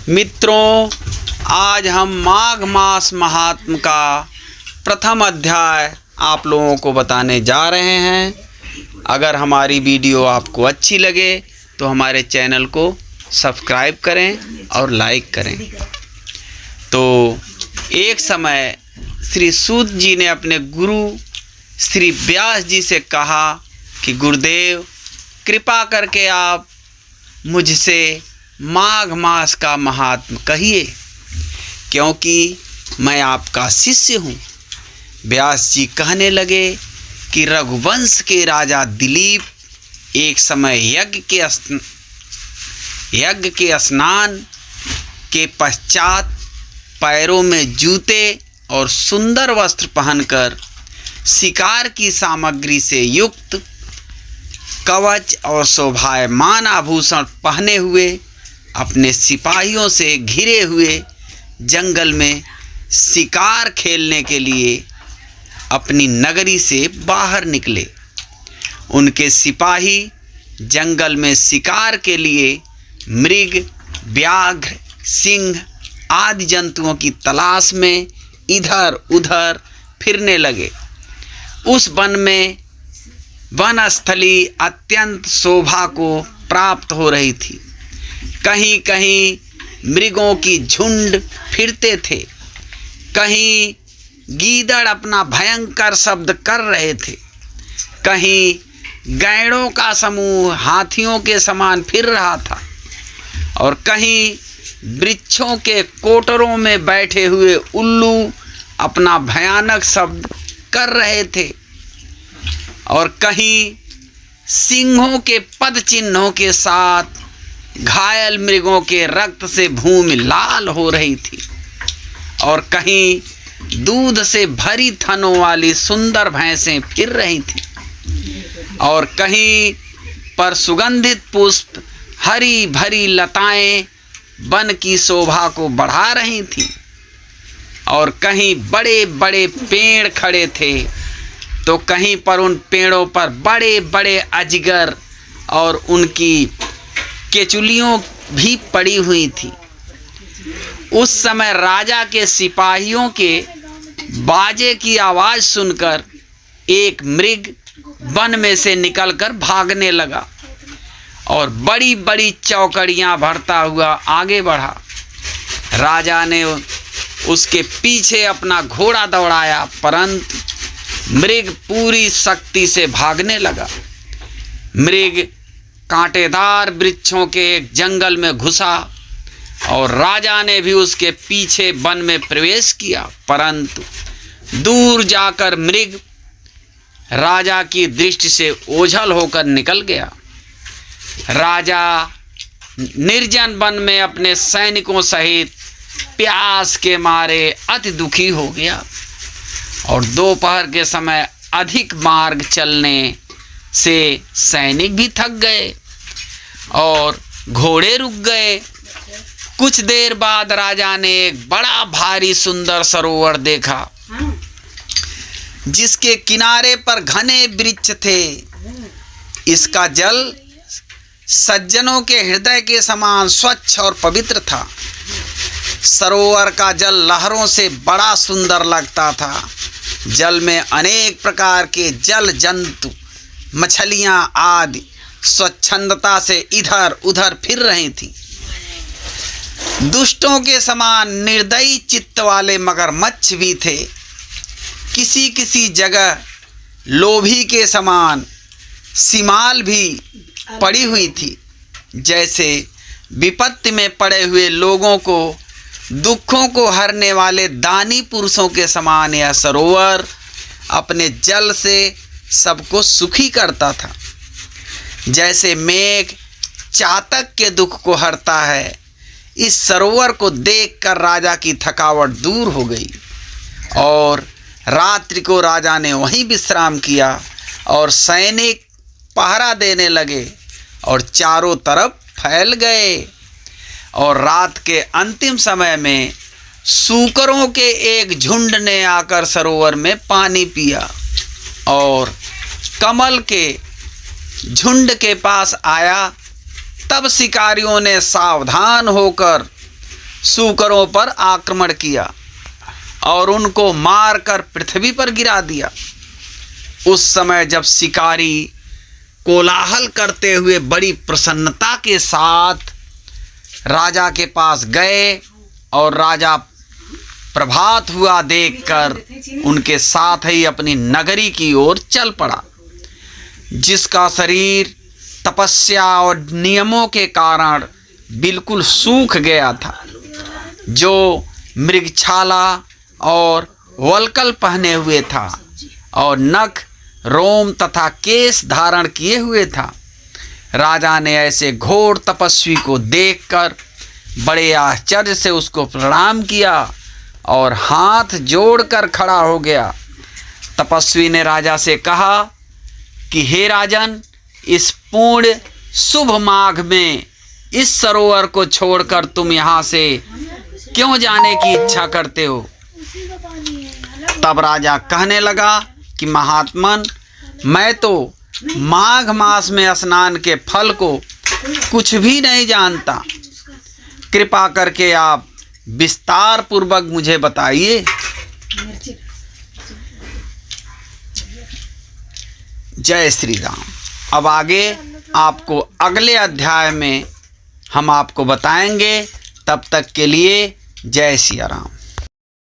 मित्रों, आज हम माघ मास महात्म का प्रथम अध्याय आप लोगों को बताने जा रहे हैं। अगर हमारी वीडियो आपको अच्छी लगे तो हमारे चैनल को सब्सक्राइब करें और लाइक करें। तो एक समय श्री सूत जी ने अपने गुरु श्री व्यास जी से कहा कि गुरुदेव, कृपा करके आप मुझसे माघ मास का महात्म कहिए, क्योंकि मैं आपका शिष्य हूँ। व्यास जी कहने लगे कि रघुवंश के राजा दिलीप एक समय यज्ञ के स्नान के पश्चात पैरों में जूते और सुंदर वस्त्र पहनकर शिकार की सामग्री से युक्त कवच और शोभायमान आभूषण पहने हुए अपने सिपाहियों से घिरे हुए जंगल में शिकार खेलने के लिए अपनी नगरी से बाहर निकले। उनके सिपाही जंगल में शिकार के लिए मृग, व्याघ्र, सिंह आदि जंतुओं की तलाश में इधर उधर फिरने लगे। उस वन में वनस्थली अत्यंत शोभा को प्राप्त हो रही थी। कहीं कहीं मृगों की झुंड फिरते थे, कहीं गीदड़ अपना भयंकर शब्द कर रहे थे, कहीं गैंडों का समूह हाथियों के समान फिर रहा था और कहीं वृक्षों के कोटरों में बैठे हुए उल्लू अपना भयानक शब्द कर रहे थे और कहीं सिंहों के पद चिन्हों के साथ घायल मृगों के रक्त से भूमि लाल हो रही थी और कहीं दूध से भरी थनों वाली सुंदर भैंसें फिर रही थी और कहीं पर सुगंधित पुष्प, हरी भरी लताएं वन की शोभा को बढ़ा रही थीं और कहीं बड़े बड़े पेड़ खड़े थे तो कहीं पर उन पेड़ों पर बड़े बड़े अजगर और उनकी केचुलियों भी पड़ी हुई थी। उस समय राजा के सिपाहियों के बाजे की आवाज़ सुनकर एक मृग वन में से निकलकर भागने लगा और बड़ी बड़ी चौकड़ियां भरता हुआ आगे बढ़ा। राजा ने उसके पीछे अपना घोड़ा दौड़ाया, परंतु मृग पूरी शक्ति से भागने लगा। मृग कांटेदार वृक्षों के एक जंगल में घुसा और राजा ने भी उसके पीछे वन में प्रवेश किया, परंतु दूर जाकर मृग राजा की दृष्टि से ओझल होकर निकल गया। राजा निर्जन वन में अपने सैनिकों सहित प्यास के मारे अति दुखी हो गया और दोपहर के समय अधिक मार्ग चलने से सैनिक भी थक गए और घोड़े रुक गए। कुछ देर बाद राजा ने एक बड़ा भारी सुंदर सरोवर देखा, जिसके किनारे पर घने वृक्ष थे। इसका जल सज्जनों के हृदय के समान स्वच्छ और पवित्र था। सरोवर का जल लहरों से बड़ा सुंदर लगता था। जल में अनेक प्रकार के जल जंतु, मछलियां आदि स्वच्छंदता से इधर उधर फिर रही थीं। दुष्टों के समान निर्दयी चित्त वाले मगरमच्छ भी थे। किसी किसी जगह लोभी के समान सीमाल भी पड़ी हुई थी। जैसे विपत्ति में पड़े हुए लोगों को, दुखों को हरने वाले दानी पुरुषों के समान यह सरोवर अपने जल से सबको सुखी करता था। जैसे मेघ चातक के दुख को हरता है, इस सरोवर को देखकर राजा की थकावट दूर हो गई और रात्रि को राजा ने वहीं विश्राम किया और सैनिक पहरा देने लगे और चारों तरफ फैल गए। और रात के अंतिम समय में सूकरों के एक झुंड ने आकर सरोवर में पानी पिया और कमल के झुंड के पास आया। तब शिकारियों ने सावधान होकर सूकरों पर आक्रमण किया और उनको मारकर पृथ्वी पर गिरा दिया। उस समय जब शिकारी कोलाहल करते हुए बड़ी प्रसन्नता के साथ राजा के पास गए और राजा प्रभात हुआ देखकर उनके साथ ही अपनी नगरी की ओर चल पड़ा, जिसका शरीर तपस्या और नियमों के कारण बिल्कुल सूख गया था, जो मृगछाला और वल्कल पहने हुए था और नख, रोम तथा केश धारण किए हुए था। राजा ने ऐसे घोर तपस्वी को देखकर बड़े आश्चर्य से उसको प्रणाम किया और हाथ जोड़कर खड़ा हो गया। तपस्वी ने राजा से कहा कि हे राजन, इस पूर्ण शुभ माघ में इस सरोवर को छोड़कर तुम यहाँ से क्यों जाने की इच्छा करते हो? तब राजा कहने लगा कि महात्मन, मैं तो माघ मास में स्नान के फल को कुछ भी नहीं जानता। कृपा करके आप विस्तार पूर्वक मुझे बताइए। जय श्री राम। अब आगे आपको अगले अध्याय में हम आपको बताएंगे। तब तक के लिए जय सिया राम।